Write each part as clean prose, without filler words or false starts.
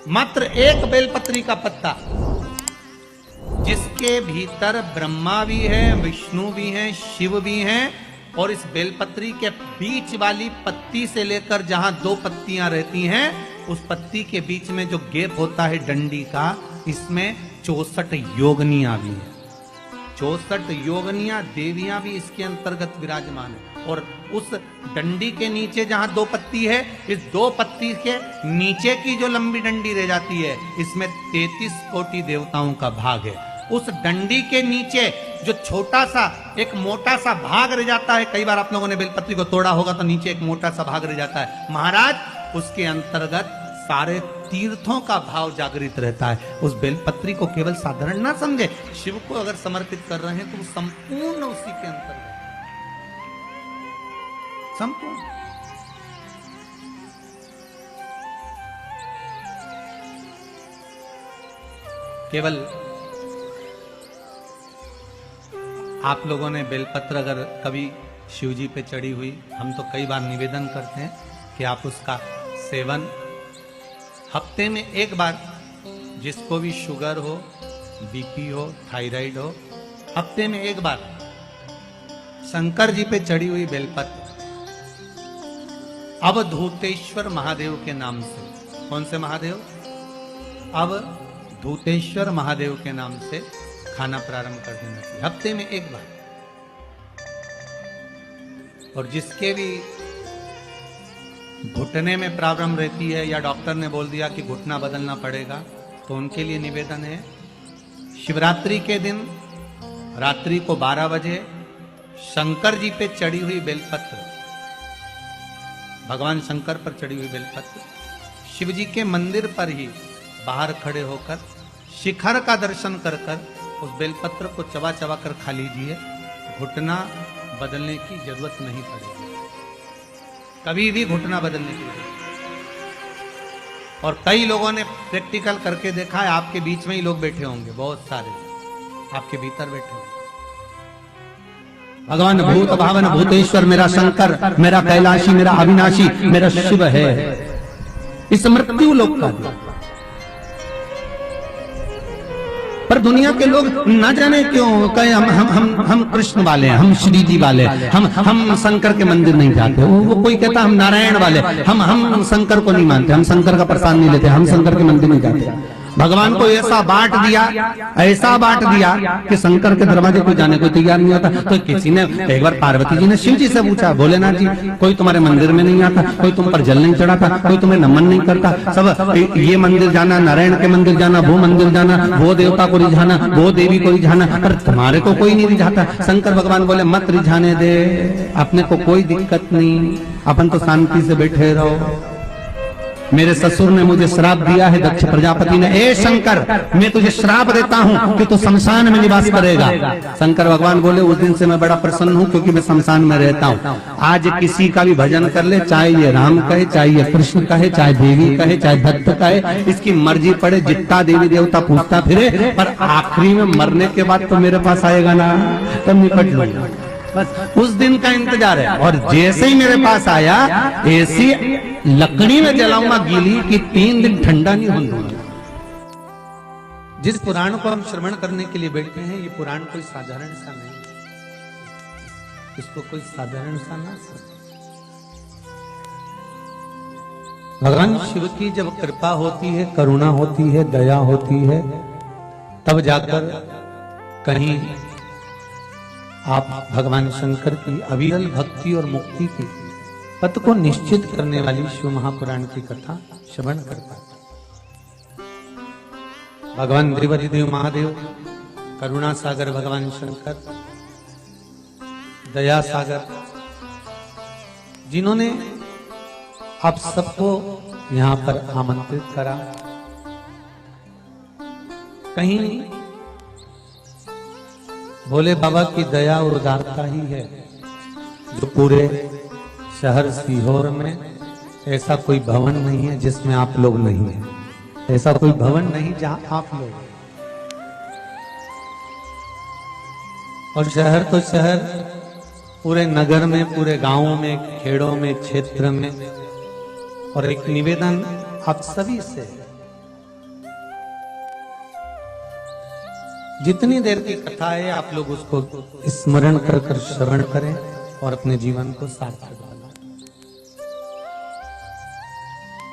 मात्र एक बेलपत्री का पत्ता, जिसके भीतर ब्रह्मा भी है, विष्णु भी हैं, शिव भी हैं, और इस बेलपत्री के बीच वाली पत्ती से लेकर जहां दो पत्तियां रहती हैं, उस पत्ती के बीच में जो गैप होता है डंडी का, इसमें 64 योगनियां भी हैं। 64 योगनियां देवियां भी इसके अंतर्गत विराजमान है। और उस डंडी के नीचे जहां दो पत्ती है, इस दो पत्ती के नीचे की जो लंबी डंडी रह जाती है, इसमें 33 कोटि देवताओं का भाग है। उस डंडी के नीचे जो छोटा सा एक मोटा सा भाग रह जाता है, कई बार आप लोगों ने बेलपत्री को तोड़ा होगा तो नीचे एक मोटा सा भाग रह जाता है महाराज, उसके अंतर्गत सारे तीर्थों का भाव जागृत रहता है। उस बेलपत्री को केवल साधारण ना समझे, शिव को अगर समर्पित कर रहे हैं तो वो संपूर्ण उसी के अंतर्गत, संपूर्ण। केवल आप लोगों ने बेलपत्र अगर कभी शिव जी पे चढ़ी हुई, हम तो कई बार निवेदन करते हैं कि आप उसका सेवन हफ्ते में एक बार, जिसको भी शुगर हो, बीपी हो, थायराइड हो, हफ्ते में एक बार शंकर जी पे चढ़ी हुई बेलपत्र अवधूतेश्वर महादेव के नाम से, कौन से महादेव? अवधूतेश्वर महादेव के नाम से खाना प्रारंभ कर देना चाहिए, हफ्ते में एक बार। और जिसके भी घुटने में प्रॉब्लम रहती है या डॉक्टर ने बोल दिया कि घुटना बदलना पड़ेगा, तो उनके लिए निवेदन है, शिवरात्रि के दिन रात्रि को 12 बजे शंकर जी पे चढ़ी हुई बेलपत्र, भगवान शंकर पर चढ़ी हुई बेलपत्र, शिव जी के मंदिर पर ही बाहर खड़े होकर शिखर का दर्शन कर कर उस बेलपत्र को चबा चबा कर खा लीजिए। घुटना बदलने की जरूरत नहीं पड़ेगी, कभी भी घुटना बदलने की जरूरत। और कई लोगों ने प्रैक्टिकल करके देखा है, आपके बीच में ही लोग बैठे होंगे, बहुत सारे आपके भीतर बैठे होंगे। भगवान भूत भावन भूतेश्वर मेरा शंकर, मेरा कैलाशी, मेरा अविनाशी, मेरा शिव है, इस मृत्यु लोक का। पर दुनिया के लोग न जाने क्यों कहे हम कृष्ण वाले हैं, हम श्री जी वाले हैं, हम शंकर के मंदिर नहीं जाते। वो कोई कहता हम नारायण वाले, हम शंकर को नहीं मानते, हम शंकर का प्रसाद नहीं लेते, हम शंकर के मंदिर नहीं जाते। भगवान को ऐसा बांट दिया, ऐसा बांट दिया कि शंकर के दरवाजे को जाने को तैयार नहीं होता। तो किसी ने एक बार पार्वती जी ने शिव जी से पूछा, भोलेनाथ जी कोई तुम्हारे मंदिर में नहीं आता, कोई तुम पर जल नहीं चढ़ाता, कोई तुम्हें नमन नहीं करता, सब ये मंदिर जाना, नारायण के मंदिर जाना, वो मंदिर जाना, वो देवता को रिझाना, वो देवी को रिझाना, पर तुम्हारे को कोई नहीं रिझाता। शंकर भगवान बोले मत रिझाने दे, अपने को कोई दिक्कत नहीं, अपन तो शांति से बैठे रहो। मेरे ससुर ने मुझे श्राप दिया है, दक्ष प्रजापति ने, ए शंकर मैं तुझे श्राप देता हूं कि तू शमशान में निवास करेगा। शंकर भगवान बोले उस दिन से मैं बड़ा प्रसन्न हूं, क्योंकि मैं शमशान में रहता हूं। आज किसी का भी भजन कर ले, चाहे ये राम कहे, चाहे ये कृष्ण कहे, चाहे देवी कहे, चाहे भक्त कहे, इसकी मर्जी पड़े, जितना देवी देवता पूछता फिरे, पर आखिरी में मरने के बाद तो मेरे पास आएगा ना, तब निपट लूंगा। बस उस दिन का इंतजार है। और जैसे ही मेरे पास आया, ऐसी लकड़ी में जलाऊंगा गीली कि 3 दिन ठंडा नहीं होने दूंगा। जिस पुराण को हम श्रवण करने के लिए बैठे हैं, ये पुराण कोई साधारण सा नहीं, इसको कोई साधारण सा ना समझे। भगवान शिव की जब कृपा होती है, करुणा होती है, दया होती है, तब जाकर कहीं आप भगवान शंकर की अविरल भक्ति और मुक्ति की पथ को निश्चित करने वाली शिव महापुराण की कथा श्रवण कर पाते। भगवान त्रिवरी देव महादेव, करुणा सागर भगवान शंकर, दया सागर, जिन्होंने आप सबको यहां पर आमंत्रित करा, कहीं भोले बाबा की दया और उदारता ही है जो पूरे शहर सीहोर में ऐसा कोई भवन नहीं है जिसमें आप लोग नहीं हैं, ऐसा कोई भवन नहीं जहां आप लोग। और शहर तो शहर, पूरे नगर में, पूरे गांवों में, खेड़ों में, क्षेत्र में। और एक निवेदन आप सभी से, जितनी देर की कथा है आप लोग उसको स्मरण कर कर श्रवण करें और अपने जीवन को सार्थक बनाएं।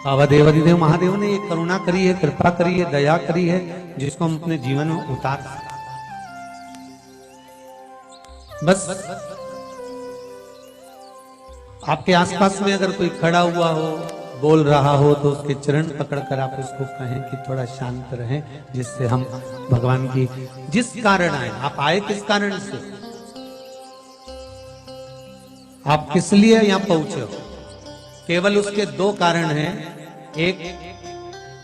बाबा देवादिदेव महादेव ने ये करुणा करी है, कृपा करी है, दया करी है, जिसको हम अपने जीवन में उतार सकते। बस आपके आसपास में अगर कोई खड़ा हुआ हो, बोल रहा हो, तो उसके चरण पकड़कर आप उसको कहें कि थोड़ा शांत रहें, जिससे हम भगवान की जिस कारण आए, आप आए किस कारण से, आप किस लिए यहां पहुंचे हो, केवल उसके दो कारण हैं। एक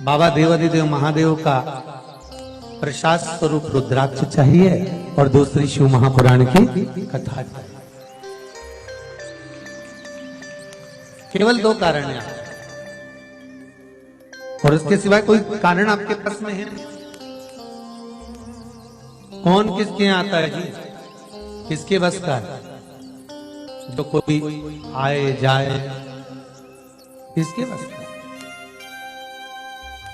बाबा देवादिदेव महादेव का प्रसाद स्वरूप रुद्राक्ष चाहिए और दूसरी शिव महापुराण की कथा चाहिए। केवल दो कारण हैं और उसके सिवाय कोई कारण आपके पास में है नहीं। कौन किसके यहाँ आता है जी, किसके बस का है? जो कोई आए जाए, किसके बस का?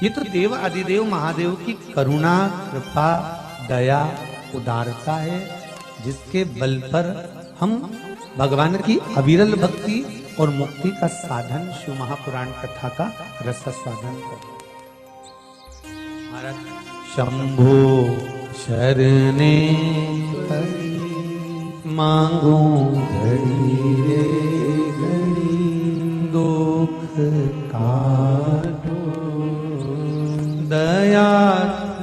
ये तो देव आदिदेव महादेव की करुणा, कृपा, दया, उदारता है, जिसके बल पर हम भगवान की अविरल भक्ति और मुक्ति का साधन शिव महापुराण कथा का रसास्वादन करते। शंभो शरणे मांगो घड़ी रे घड़ी, दुख काटो दया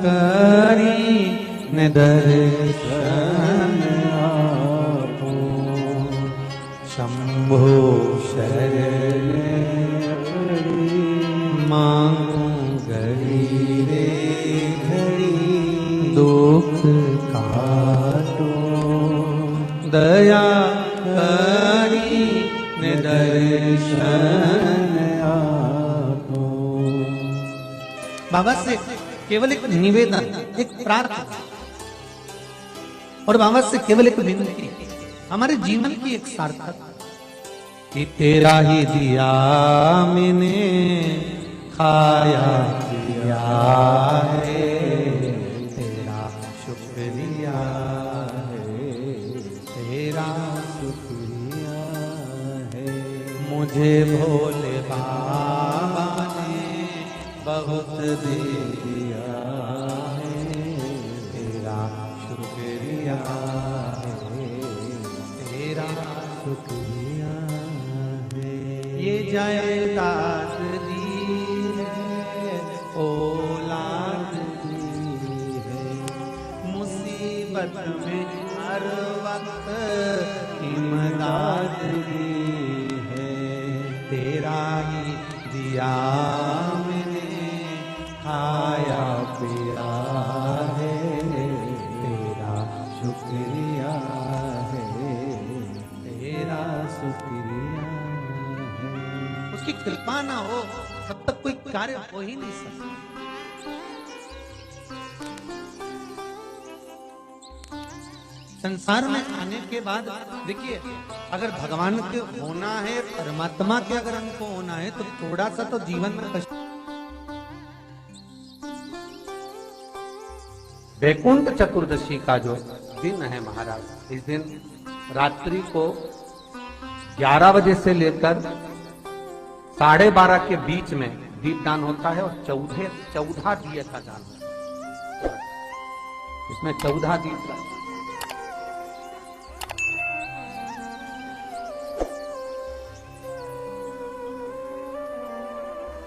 करी न दर्शन आपो। शंभो शरण मांगो घड़ी रे घड़ी, दुख काटो दया करी न दर्शन आपो। बाबा से केवल एक निवेदन, एक प्रार्थना और बाबा से केवल एक विनती, हमारे जीवन की एक सार्थक कि तेरा ही दिया मैंने खाया पिया है, तेरा शुक्रिया है, तेरा शुक्रिया है। मुझे भोले बाबा ने बहुत दे दिया है, तेरा शुक्रिया है, तेरा शुक्रिया है। ये जायदाद दी है, औलाद दी है, मुसीबत में हर वक्त इमदाद दी है, तेरा ही दिया खाया पिया है, तेरा शुक्रिया है, तेरा शुक्रिया है। उसकी कृपा ना हो तब तक कोई कार्य हो ही नहीं सकता। संसार में आने के बाद देखिए, अगर भगवान के होना है, परमात्मा के अगर हमको होना है, तो थोड़ा सा तो जीवन में कष्ट। वैकुंठ चतुर्दशी का जो दिन है महाराज, इस दिन रात्रि को 11 बजे से लेकर 12:30 के बीच में दीपदान होता है और 14 दिए का दान होता है। इसमें 14 दीप का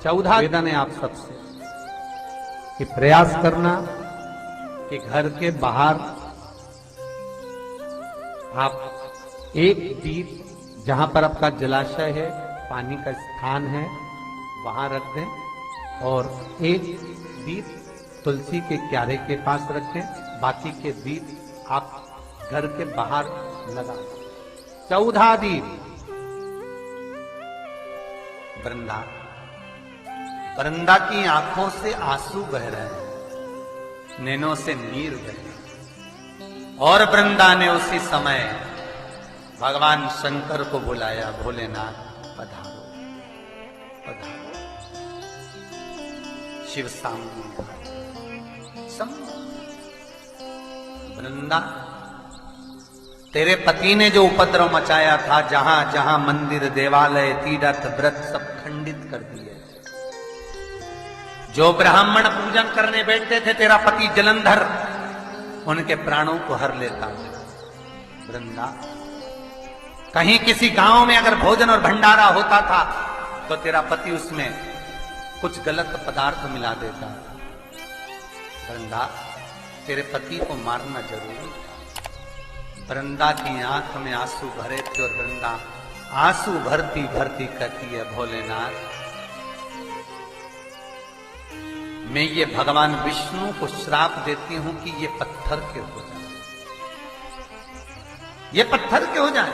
14 निवेदन है आप सबसे कि प्रयास करना कि घर के बाहर आप एक दीप, जहां पर आपका जलाशय है, पानी का स्थान है, वहां रख दें और एक दीप तुलसी के क्यारे के पास रखें। बाकी के दीप आप घर के बाहर लगा दें। 14 दीप। वृंदा की आंखों से आंसू बह रहे हैं, नैनों से नीर बहे और वृंदा ने उसी समय भगवान शंकर को बुलाया, भोलेनाथ पधारो पधारो। शिव सामने वृंदा, तेरे पति ने जो उपद्रव मचाया था, जहां जहां मंदिर देवालय तीर्थ व्रत सब खंडित कर दिए। जो ब्राह्मण पूजन करने बैठते थे तेरा पति जलंधर, उनके प्राणों को हर लेता। वृंदा, कहीं किसी गांव में अगर भोजन और भंडारा होता था तो तेरा पति उसमें कुछ गलत पदार्थ मिला देता। वृंदा, तेरे पति को मारना जरूरी था। वृंदा की आंख में आंसू भरे थे और वृंदा आंसू भरती भरती कहती है, भोलेनाथ, मैं ये भगवान विष्णु को श्राप देती हूं कि ये पत्थर के हो जाए, ये पत्थर के हो जाए।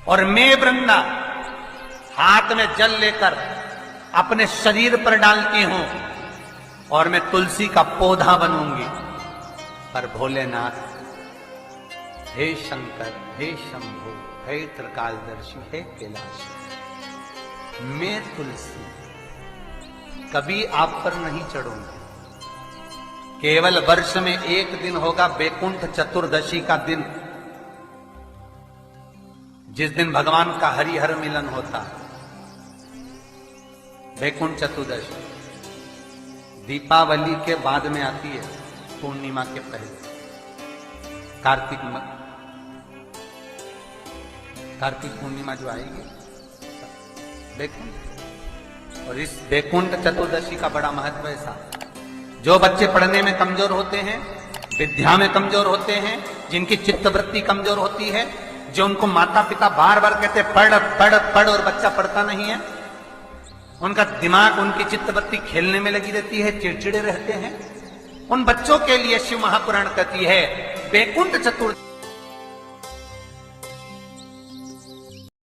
और मैं वृंदा हाथ में जल लेकर अपने शरीर पर डालती हूं और मैं तुलसी का पौधा बनूंगी। पर भोलेनाथ, हे शंकर, हे शंभु, हे त्रिकालदर्शी, हे कैलाश, मैं तुलसी कभी आप पर नहीं चढ़ूंगी। केवल वर्ष में एक दिन होगा बैकुंठ चतुर्दशी का दिन, जिस दिन भगवान का हरिहर मिलन होता है। बैकुंठ चतुर्दशी दीपावली के बाद में आती है, पूर्णिमा के पहले, कार्तिक पूर्णिमा जो आएगी बैकुंठ। और इस बैकुंठ चतुर्दशी का बड़ा महत्व है साहब। जो बच्चे पढ़ने में कमजोर होते हैं, विद्या में कमजोर होते हैं, जिनकी चित्तवृत्ति कमजोर होती है, जो उनको माता पिता बार बार कहते पढ़ पढ़ पढ़ और बच्चा पढ़ता नहीं है, उनका दिमाग, उनकी चित्तवृत्ति खेलने में लगी रहती है, चिड़चिड़े रहते हैं, उन बच्चों के लिए शिव महापुराण कहती है बैकुंठ चतुर्दशी